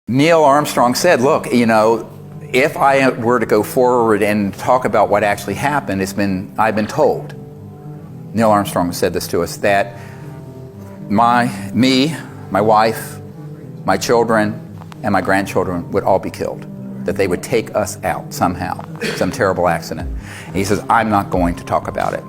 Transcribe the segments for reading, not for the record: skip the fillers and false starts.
Neil Armstrong said, look, if I were to go forward and talk about what actually happened, I've been told, Neil Armstrong said this to us, that my wife, my children, and my grandchildren would all be killed, that they would take us out somehow, some terrible accident. And he says, I'm not going to talk about it.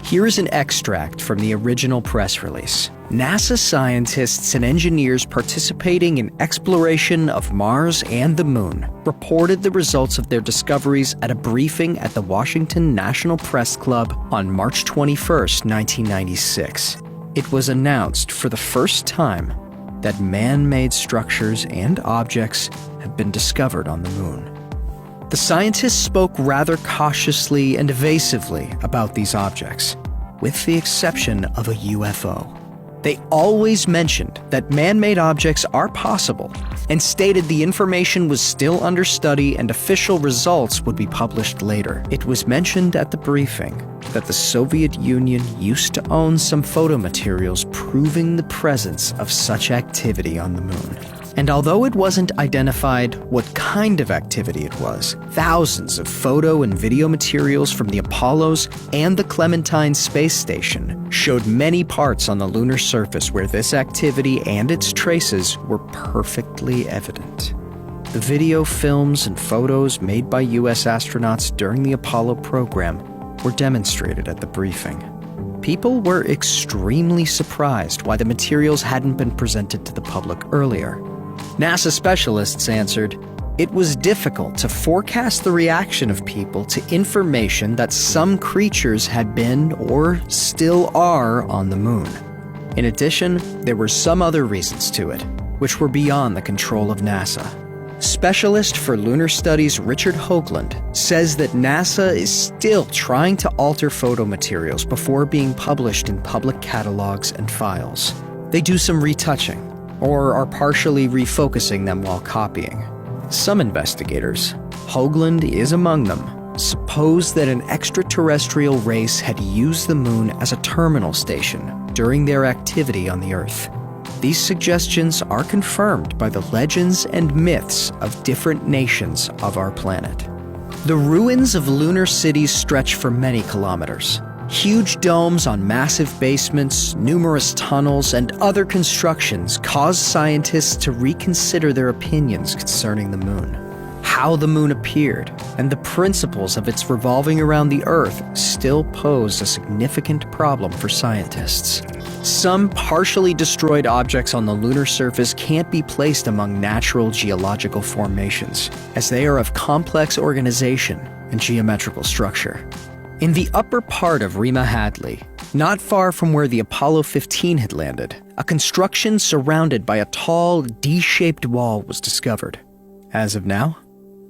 Here is an extract from the original press release. NASA scientists and engineers participating in exploration of Mars and the Moon reported the results of their discoveries at a briefing at the Washington National Press Club on March 21, 1996. It was announced for the first time that man-made structures and objects have been discovered on the Moon. The scientists spoke rather cautiously and evasively about these objects, with the exception of a UFO. They always mentioned that man-made objects are possible and stated the information was still under study and official results would be published later. It was mentioned at the briefing that the Soviet Union used to own some photo materials proving the presence of such activity on the Moon. And although it wasn't identified what kind of activity it was, thousands of photo and video materials from the Apollos and the Clementine space station showed many parts on the lunar surface where this activity and its traces were perfectly evident. The video, films, and photos made by U.S. astronauts during the Apollo program were demonstrated at the briefing. People were extremely surprised why the materials hadn't been presented to the public earlier. NASA specialists answered, it was difficult to forecast the reaction of people to information that some creatures had been or still are on the Moon. In addition, there were some other reasons to it, which were beyond the control of NASA. Specialist for lunar studies Richard Hoagland says that NASA is still trying to alter photo materials before being published in public catalogs and files. They do some retouching, or are partially refocusing them while copying. Some investigators, Hoagland is among them, suppose that an extraterrestrial race had used the Moon as a terminal station during their activity on the Earth. These suggestions are confirmed by the legends and myths of different nations of our planet. The ruins of lunar cities stretch for many kilometers. Huge domes on massive basements, numerous tunnels, and other constructions cause scientists to reconsider their opinions concerning the Moon. How the Moon appeared and the principles of its revolving around the Earth still pose a significant problem for scientists. Some partially destroyed objects on the lunar surface can't be placed among natural geological formations, as they are of complex organization and geometrical structure. In the upper part of Rima Hadley, not far from where the Apollo 15 had landed, a construction surrounded by a tall, D-shaped wall was discovered. As of now,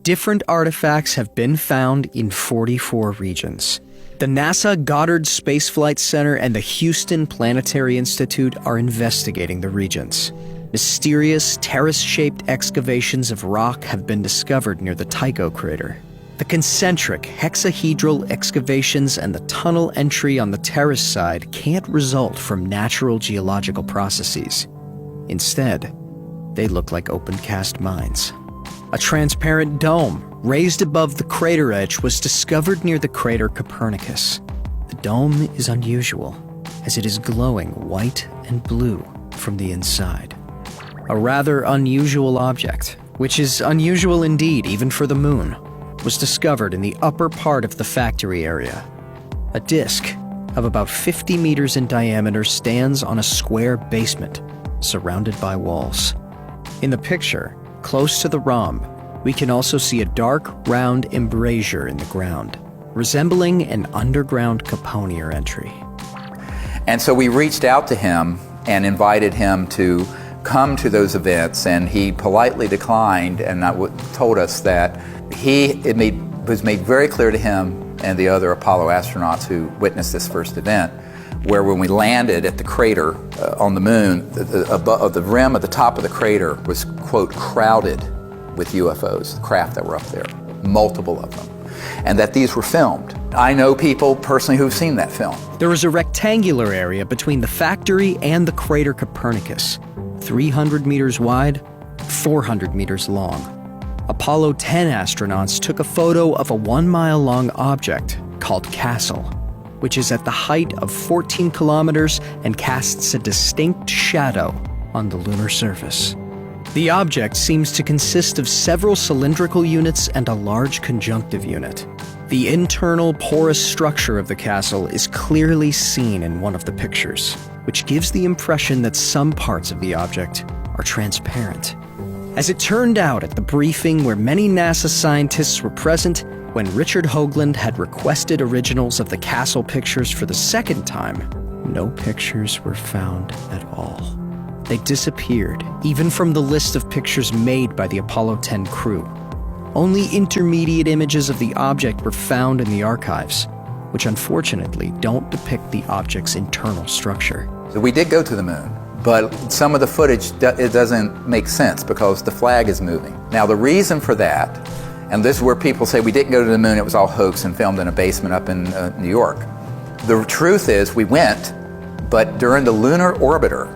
different artifacts have been found in 44 regions. The NASA Goddard Space Flight Center and the Houston Planetary Institute are investigating the regions. Mysterious, terrace-shaped excavations of rock have been discovered near the Tycho crater. The concentric, hexahedral excavations and the tunnel entry on the terrace side can't result from natural geological processes. Instead, they look like open-cast mines. A transparent dome raised above the crater edge was discovered near the crater Copernicus. The dome is unusual, as it is glowing white and blue from the inside. A rather unusual object, which is unusual indeed even for the Moon, was discovered in the upper part of the factory area. A disk of about 50 meters in diameter stands on a square basement, surrounded by walls. In the picture, close to the rhomb, we can also see a dark, round embrasure in the ground, resembling an underground Caponier entry. And so we reached out to him and invited him to come to those events, and he politely declined and told us that it was made very clear to him and the other Apollo astronauts who witnessed this first event, where when we landed at the crater on the Moon, the rim at the top of the crater was, quote, crowded with UFOs, the craft that were up there, multiple of them, and that these were filmed. I know people personally who've seen that film. There is a rectangular area between the factory and the crater Copernicus, 300 meters wide 400 meters long. Apollo 10 astronauts took a photo of a 1-mile-long object called Castle, which is at the height of 14 kilometers and casts a distinct shadow on the lunar surface. The object seems to consist of several cylindrical units and a large conjunctive unit. The internal porous structure of the castle is clearly seen in one of the pictures, which gives the impression that some parts of the object are transparent. As it turned out at the briefing where many NASA scientists were present, when Richard Hoagland had requested originals of the castle pictures for the second time, no pictures were found at all. They disappeared, even from the list of pictures made by the Apollo 10 crew. Only intermediate images of the object were found in the archives, which unfortunately don't depict the object's internal structure. So we did go to the moon, but some of the footage, it doesn't make sense because the flag is moving. Now the reason for that, and this is where people say we didn't go to the moon, it was all hoax and filmed in a basement up in New York. The truth is we went, but during the lunar orbiter,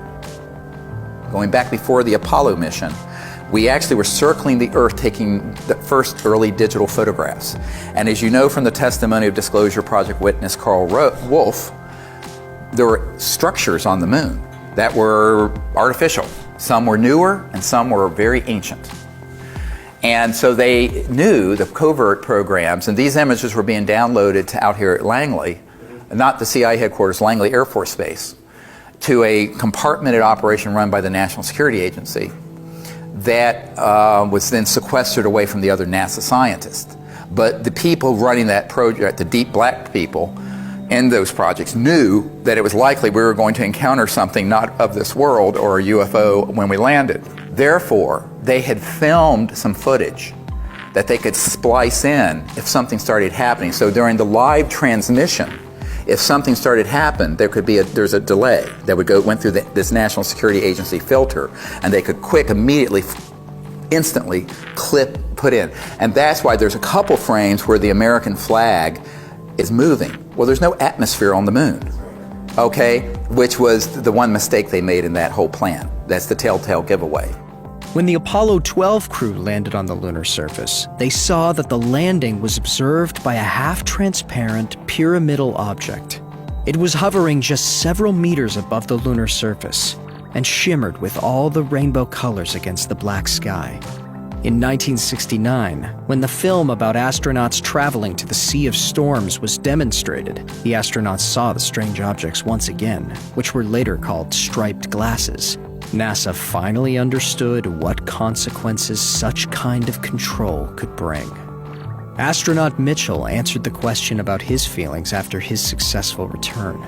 going back before the Apollo mission, we actually were circling the Earth taking the first early digital photographs. And as you know from the testimony of Disclosure Project witness Carl Wolf, there were structures on the moon that were artificial. Some were newer and some were very ancient. And so they knew the covert programs, and these images were being downloaded to out here at Langley, not the CIA headquarters, Langley Air Force Base, to a compartmented operation run by the National Security Agency that was then sequestered away from the other NASA scientists. But the people running that project, the deep black people in those projects, knew that it was likely we were going to encounter something not of this world or a UFO when we landed. Therefore, they had filmed some footage that they could splice in if something started happening. So during the live transmission, if something started happen, there's a delay that went through this National Security Agency filter, and they could immediately, instantly put in. And that's why there's a couple frames where the American flag is moving. Well, there's no atmosphere on the moon, okay? Which was the one mistake they made in that whole plan. That's the telltale giveaway. When the Apollo 12 crew landed on the lunar surface, they saw that the landing was observed by a half-transparent pyramidal object. It was hovering just several meters above the lunar surface and shimmered with all the rainbow colors against the black sky. In 1969, when the film about astronauts traveling to the Sea of Storms was demonstrated, the astronauts saw the strange objects once again, which were later called striped glasses. NASA finally understood what consequences such kind of control could bring. Astronaut Mitchell answered the question about his feelings after his successful return.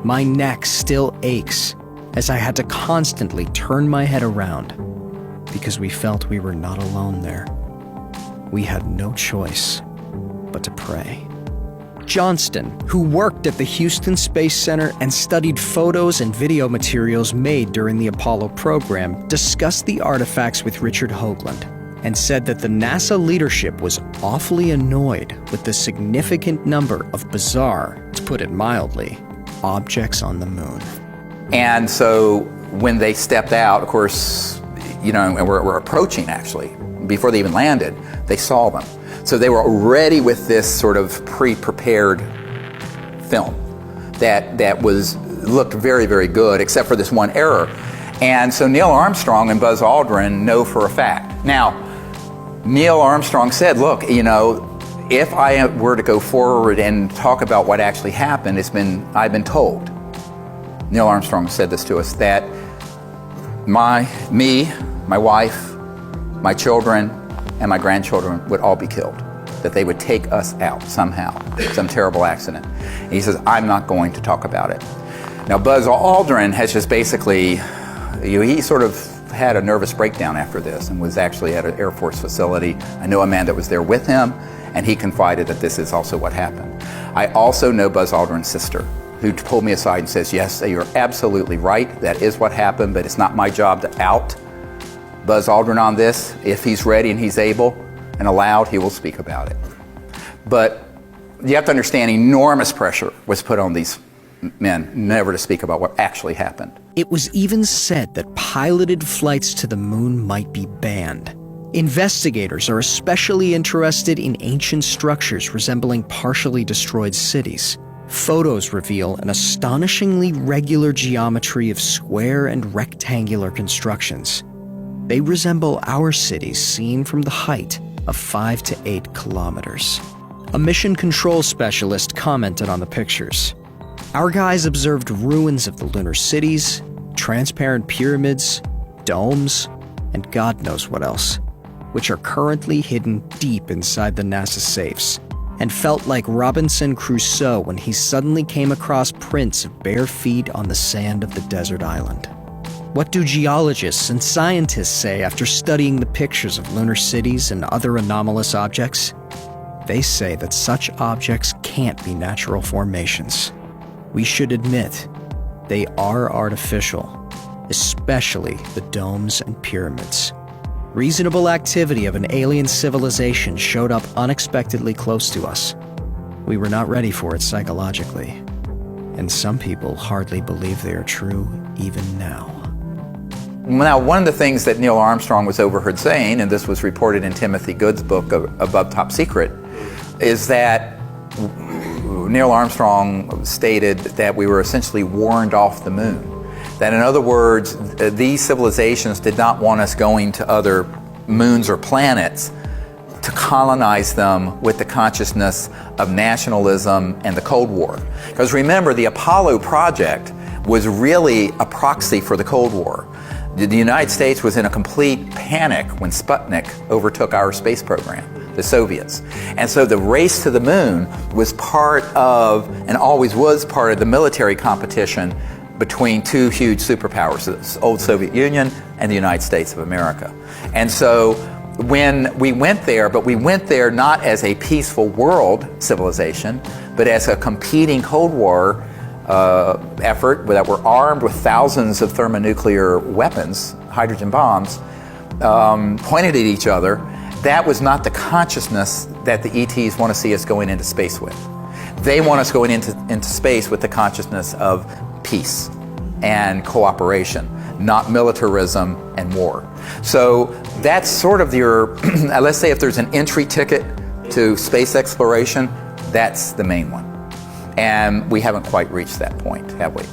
"My neck still aches as I had to constantly turn my head around because we felt we were not alone there. We had no choice but to pray." Johnston, who worked at the Houston Space Center and studied photos and video materials made during the Apollo program, discussed the artifacts with Richard Hoagland and said that the NASA leadership was awfully annoyed with the significant number of bizarre, to put it mildly, objects on the moon. And so when they stepped out, of course, and we're approaching actually, before they even landed, they saw them. So they were already with this sort of pre-prepared film that looked very, very good, except for this one error. And so Neil Armstrong and Buzz Aldrin know for a fact. Now, Neil Armstrong said, look, if I were to go forward and talk about what actually happened, I've been told, Neil Armstrong said this to us, that my wife, my children, and my grandchildren would all be killed, that they would take us out somehow, some terrible accident. And he says, I'm not going to talk about it. Now, Buzz Aldrin has just basically, he sort of had a nervous breakdown after this and was actually at an Air Force facility. I know a man that was there with him, and he confided that this is also what happened. I also know Buzz Aldrin's sister, who pulled me aside and says, yes, you're absolutely right, that is what happened, but it's not my job to out Buzz Aldrin on this. If he's ready and he's able and allowed, he will speak about it. But you have to understand, enormous pressure was put on these men never to speak about what actually happened. It was even said that piloted flights to the moon might be banned. Investigators are especially interested in ancient structures resembling partially destroyed cities. Photos reveal an astonishingly regular geometry of square and rectangular constructions. They resemble our cities seen from the height of 5 to 8 kilometers. A mission control specialist commented on the pictures. Our guys observed ruins of the lunar cities, transparent pyramids, domes, and God knows what else, which are currently hidden deep inside the NASA safes, and felt like Robinson Crusoe when he suddenly came across prints of bare feet on the sand of the desert island. What do geologists and scientists say after studying the pictures of lunar cities and other anomalous objects? They say that such objects can't be natural formations. We should admit, they are artificial, especially the domes and pyramids. Reasonable activity of an alien civilization showed up unexpectedly close to us. We were not ready for it psychologically, and some people hardly believe they are true even now. Now, one of the things that Neil Armstrong was overheard saying, and this was reported in Timothy Good's book, Above Top Secret, is that Neil Armstrong stated that we were essentially warned off the moon. That, in other words, these civilizations did not want us going to other moons or planets to colonize them with the consciousness of nationalism and the Cold War. Because remember, the Apollo project was really a proxy for the Cold War. The United States was in a complete panic when Sputnik overtook our space program, the Soviets. And so the race to the moon was part of, and always was part of, the military competition between two huge superpowers, the old Soviet Union and the United States of America. And so when we went there, but we went there not as a peaceful world civilization, but as a competing Cold War effort that were armed with thousands of thermonuclear weapons, hydrogen bombs, pointed at each other. That was not the consciousness that the ETs want to see us going into space with. They want us going into space with the consciousness of peace and cooperation, not militarism and war. So that's sort of your, let's say if there's an entry ticket to space exploration, that's the main one. And we haven't quite reached that point, have we?